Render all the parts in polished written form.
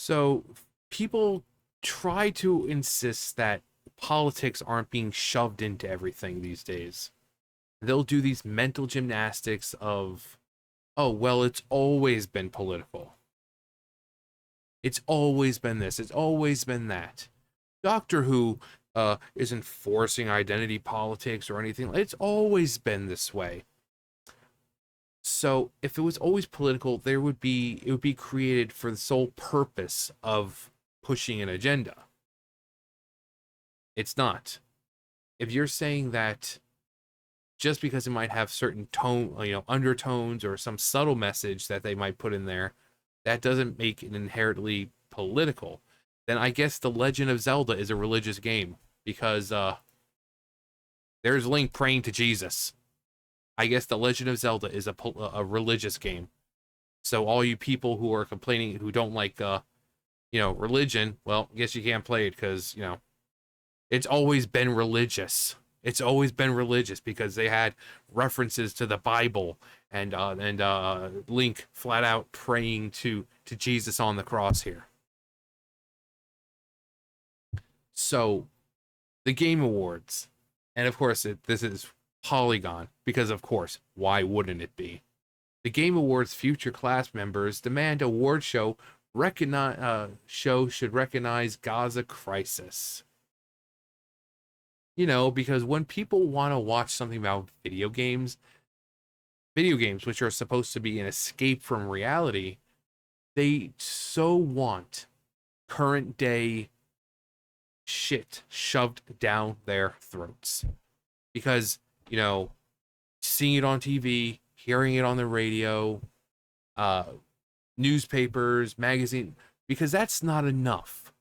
So people try to insist that politics aren't being shoved into everything these days. They'll do these mental gymnastics of, oh, well, it's always been political. It's always been this. It's always been that. Doctor Who isn't forcing identity politics or anything. It's always been this way. So if it was always political, it would be created for the sole purpose of pushing an agenda. It's not. If you're saying that just because it might have certain undertones or some subtle message that they might put in there, that doesn't make it inherently political. Then I guess The Legend of Zelda is a religious game because there's Link praying to Jesus. I guess The Legend of Zelda is a religious game. So all you people who are complaining who don't like religion, well, I guess you can't play it because it's always been religious. It's always been religious because they had references to the Bible and Link flat out praying to Jesus on the cross here. So the Game Awards, and of course this is Polygon because of course why wouldn't it be? The Game Awards future class members demand award show should recognize Gaza crisis. Because when people want to watch something about video games, which are supposed to be an escape from reality, they so want current day shit shoved down their throats. Because, seeing it on TV, hearing it on the radio, newspapers, magazine, because that's not enough.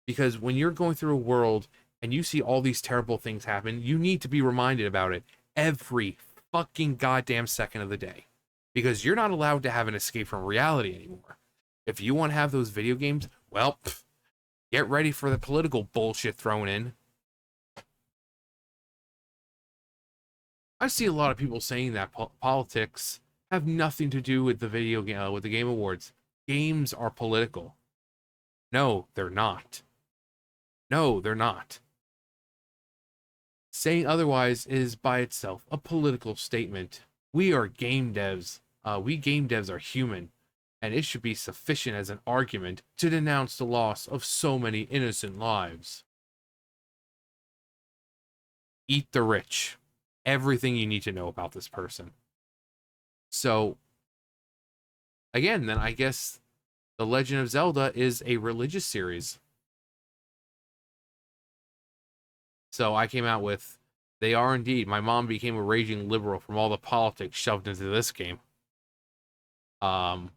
Because when you're going through a world and you see all these terrible things happen, you need to be reminded about it every fucking goddamn second of the day. Because you're not allowed to have an escape from reality anymore. If you want to have those video games, well, get ready for the political bullshit thrown in. I see a lot of people saying that politics have nothing to do with with the Game Awards. Games are political. No, they're not. No, they're not. Saying otherwise is by itself a political statement. We are game devs. We game devs are human, and it should be sufficient as an argument to denounce the loss of so many innocent lives. Eat the rich. Everything you need to know about this person. So, again, then I guess The Legend of Zelda is a religious series. So I came out with, they are indeed. My mom became a raging liberal from all the politics shoved into this game. You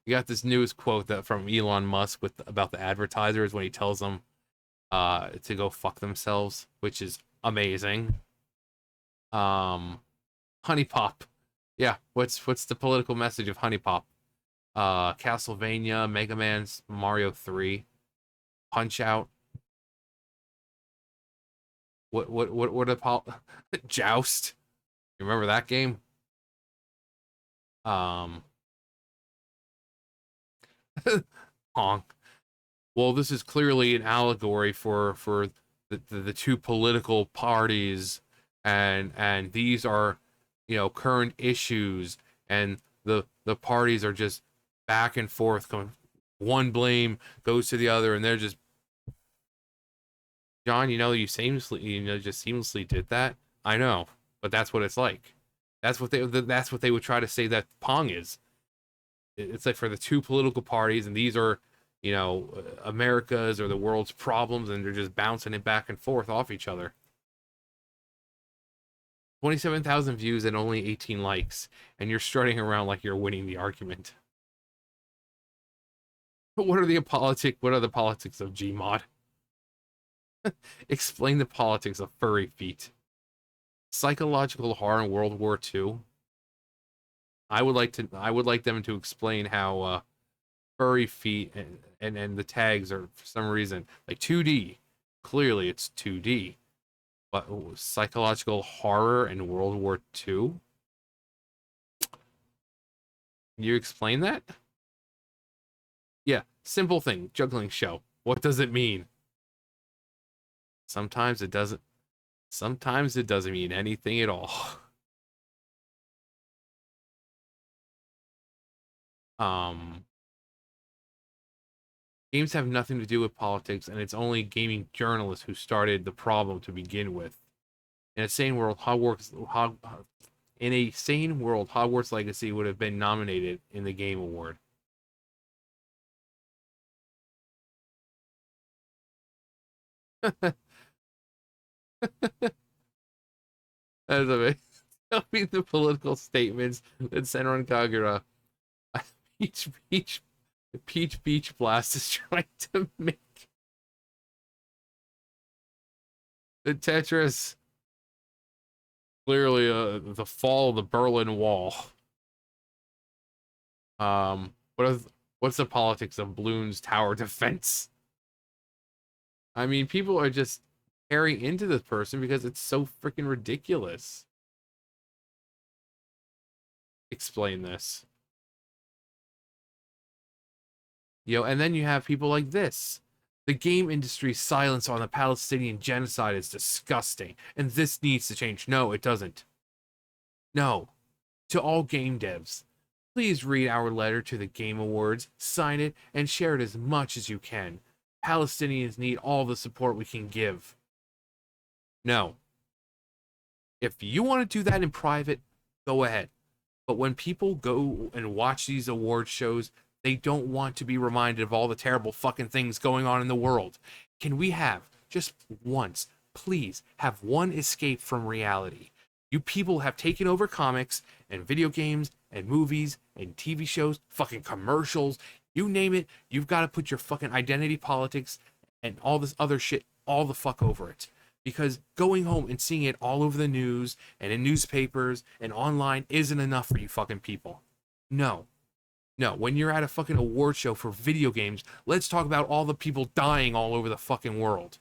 got this news quote that from Elon Musk about the advertisers when he tells them to go fuck themselves, which is amazing. Honey Pop. Yeah, what's the political message of Honey Pop? Castlevania, Mega Man, Mario 3, Punch Out. What Joust? You remember that game? Honk. Well, this is clearly an allegory for the two political parties, and these are current issues, and the parties are just back and forth. One blame goes to the other, and they're just John. You just seamlessly did that. I know, but that's what it's like. That's what they would try to say that Pong is. It's like for the two political parties, and these are America's or the world's problems, and they're just bouncing it back and forth off each other. 27,000 views and only 18 likes, and you're strutting around like you're winning the argument. But what are the politics of Gmod? Explain the politics of furry feet. Psychological horror in World War II. I would like them to explain how furry feet and the tags are for some reason like 2D. Clearly it's 2D. But psychological horror in World War II? Can you explain that? Yeah, simple thing, juggling show. What does it mean? Sometimes it doesn't. Sometimes it doesn't mean anything at all. Um, Games have nothing to do with politics, and it's only gaming journalists who started the problem to begin with. In a sane world, Hogwarts Legacy would have been nominated in the Game Award. That is amazing. Tell me the political statements that Senran Kagura, Peach Beach, Peach Beach Blast is trying to make. The Tetris, clearly the fall of the Berlin Wall. What's the politics of Bloons tower defense? I mean, people are just tearing into this person because it's so freaking ridiculous. Explain this. And then you have people like this. The game industry's silence on the Palestinian genocide is disgusting, and this needs to change. No, it doesn't. No. To all game devs, please read our letter to the Game Awards, sign it, and share it as much as you can. Palestinians need all the support we can give. No. If you want to do that in private, go ahead. But when people go and watch these award shows, they don't want to be reminded of all the terrible fucking things going on in the world. Can we have, just once, please, have one escape from reality? You people have taken over comics and video games and movies and TV shows, fucking commercials, you name it, you've got to put your fucking identity politics and all this other shit all the fuck over it. Because going home and seeing it all over the news and in newspapers and online isn't enough for you fucking people. No. No, when you're at a fucking award show for video games, let's talk about all the people dying all over the fucking world.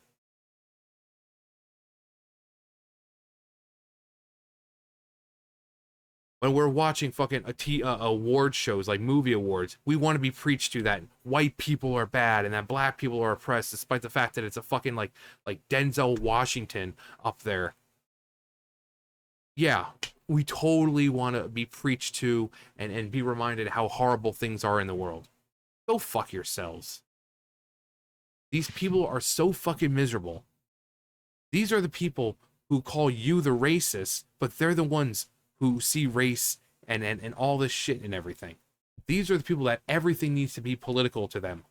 When we're watching fucking award shows like movie awards, we want to be preached to that white people are bad and that black people are oppressed, despite the fact that it's a fucking like Denzel Washington up there. Yeah, we totally want to be preached to and be reminded how horrible things are in the world. Go fuck yourselves. These people are so fucking miserable. These are the people who call you the racist, but they're the ones who see race and all this shit and everything. These are the people that everything needs to be political to them.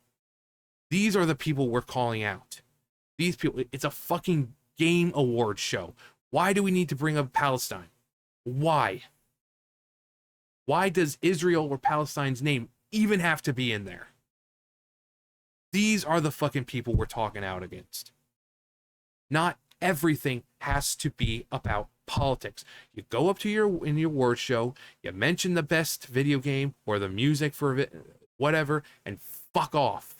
These are the people we're calling out. These people, it's a fucking game award show. Why do we need to bring up Palestine? Why? Why does Israel or Palestine's name even have to be in there? These are the fucking people we're talking out against. Not everything has to be about politics. You go up to your award show, you mention the best video game or the music for whatever, and fuck off.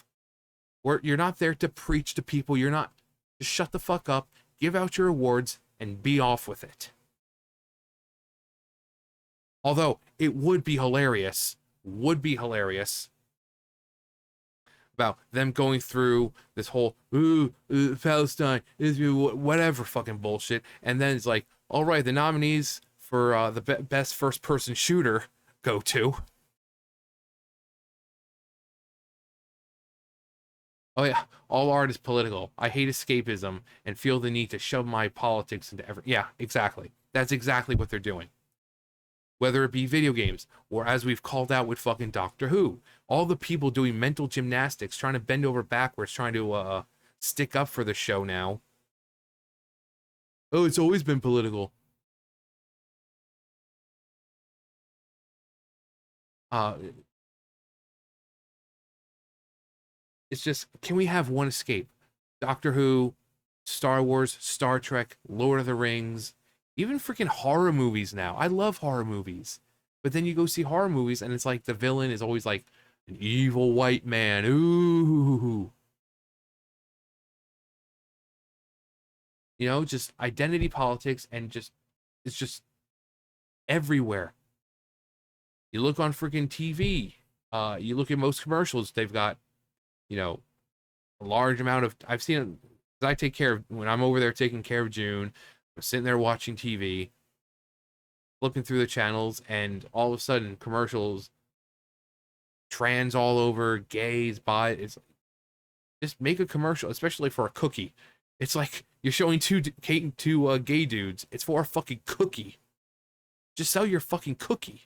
You're not there to preach to people. You're not. Just shut the fuck up, give out your awards, and be off with it. Although it would be hilarious about them going through this whole Palestine, Israel, whatever fucking bullshit, and then it's like, all right, the nominees for the best first-person shooter go to. Oh yeah, all art is political. I hate escapism and feel the need to shove my politics into every. Yeah, exactly. That's exactly what they're doing. Whether it be video games or as we've called out with fucking Doctor Who, all the people doing mental gymnastics, trying to bend over backwards, trying to stick up for the show now. Oh, it's always been political. Uh, it's just, can we have one escape? Doctor Who, Star Wars, Star Trek, Lord of the Rings, even freaking horror movies now. I love horror movies. But then you go see horror movies and it's like the villain is always like an evil white man. Ooh. Just identity politics and it's just everywhere. You look on freaking TV, you look at most commercials, they've got you know, a large amount of, I've seen it, I take care of, when I'm over there taking care of June, I'm sitting there watching TV, flipping through the channels, and all of a sudden commercials, trans all over, gays, bi, it's just make a commercial, especially for a cookie. It's like you're showing two gay dudes. It's for a fucking cookie. Just sell your fucking cookie.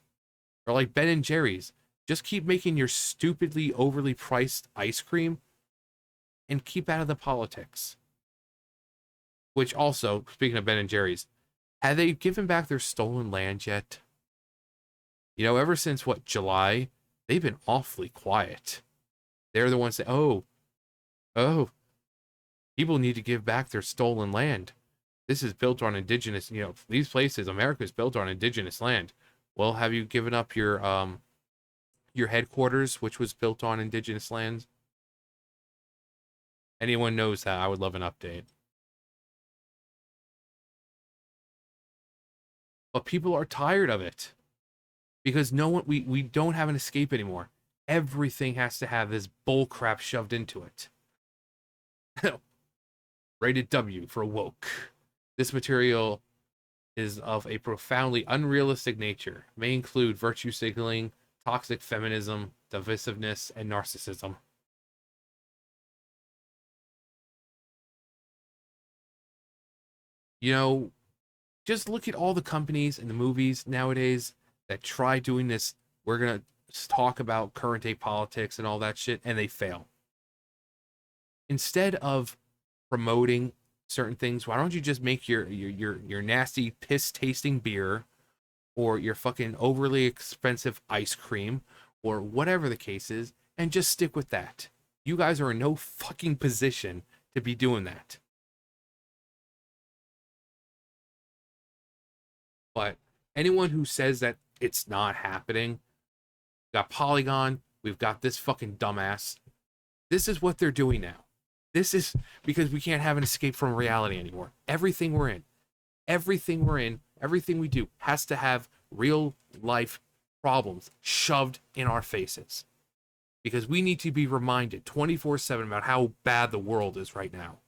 Or like Ben and Jerry's. Just keep making your stupidly overly priced ice cream and keep out of the politics. Which also, speaking of Ben and Jerry's, have they given back their stolen land yet? You know, ever since what, July, they've been awfully quiet. They're the ones that, oh, people need to give back their stolen land. This is built on indigenous, these places, America is built on indigenous land. Well, have you given up your headquarters, which was built on indigenous lands? Anyone knows that, I would love an update. But people are tired of it. Because we don't have an escape anymore. Everything has to have this bull crap shoved into it. Rated W for woke. This material is of a profoundly unrealistic nature, may include virtue signaling, toxic feminism, divisiveness, and narcissism. You know, just look at all the companies and the movies nowadays that try doing this. We're going to talk about current day politics and all that shit, and they fail. Instead of promoting certain things, why don't you just make your nasty piss tasting beer, or your fucking overly expensive ice cream, or whatever the case is, and just stick with that. You guys are in no fucking position to be doing that. But anyone who says that it's not happening, we've got Polygon, we've got this fucking dumbass. This is what they're doing now. This is because we can't have an escape from reality anymore. Everything we're in, everything we do has to have real life problems shoved in our faces. Because we need to be reminded 24/7 about how bad the world is right now.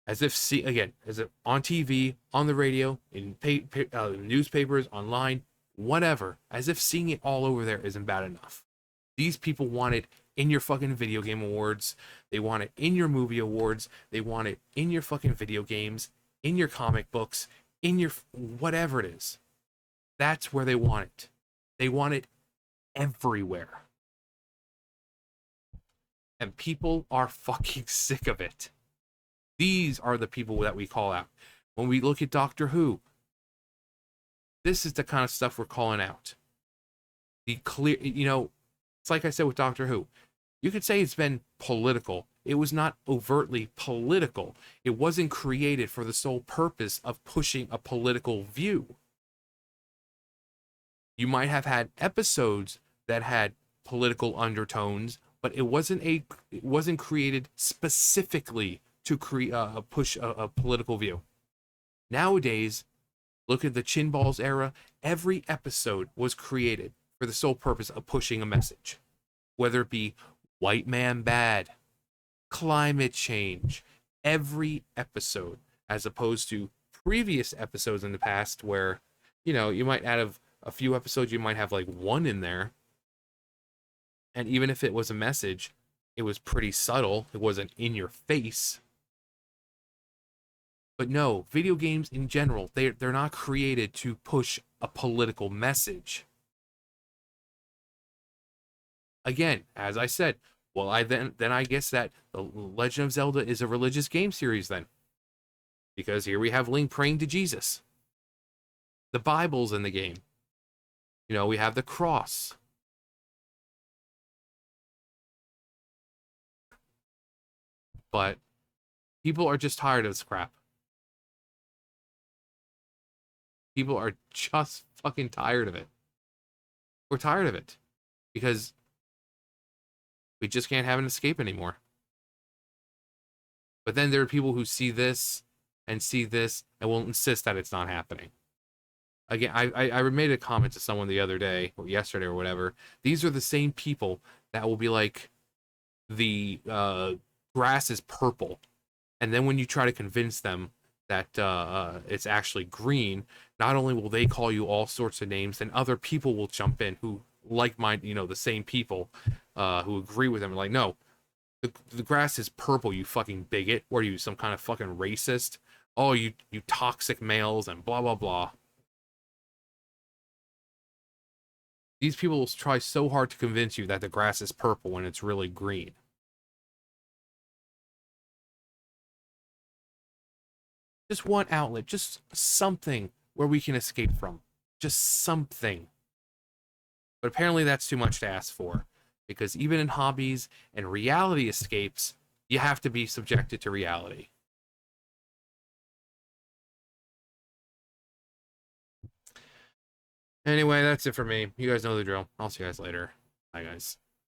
As if, as if on TV, on the radio, in newspapers, online, whatever, as if seeing it all over there isn't bad enough. These people want it in your fucking video game awards. They want it in your movie awards. They want it in your fucking video games, in your comic books, in your whatever it is. That's where they want it. They want it everywhere. And people are fucking sick of it. These are the people that we call out. When we look at Doctor Who, this is the kind of stuff we're calling out. The clear, it's like I said with Doctor Who. You could say it's been political. It was not overtly political. It wasn't created for the sole purpose of pushing a political view. You might have had episodes that had political undertones, but it wasn't created specifically to push a political view. Nowadays, look at the Chin Balls era. Every episode was created for the sole purpose of pushing a message, whether it be white man bad, climate change. Every episode, as opposed to previous episodes in the past where, you might out of a few episodes, you might have like one in there. And even if it was a message, it was pretty subtle. It wasn't in your face. But no, video games in general, they're not created to push a political message. Again, as I said, well, I guess that the Legend of Zelda is a religious game series then. Because here we have Link praying to Jesus. The Bible's in the game. We have the cross. But people are just tired of this crap. People are just fucking tired of it. We're tired of it. Because we just can't have an escape anymore. But then there are people who see this and will insist that it's not happening. Again, I made a comment to someone the other day, or yesterday, or whatever. These are the same people that will be like the grass is purple, and then when you try to convince them that it's actually green, not only will they call you all sorts of names, then other people will jump in who like mind, the same people who agree with them, like, no, the grass is purple, you fucking bigot. What are you, some kind of fucking racist? Oh, you toxic males and blah blah blah. These people will try so hard to convince you that the grass is purple when it's really green. Just one outlet, just something where we can escape from. Just something. But apparently that's too much to ask for. Because even in hobbies and reality escapes, you have to be subjected to reality. Anyway, that's it for me. You guys know the drill. I'll see you guys later. Bye, guys.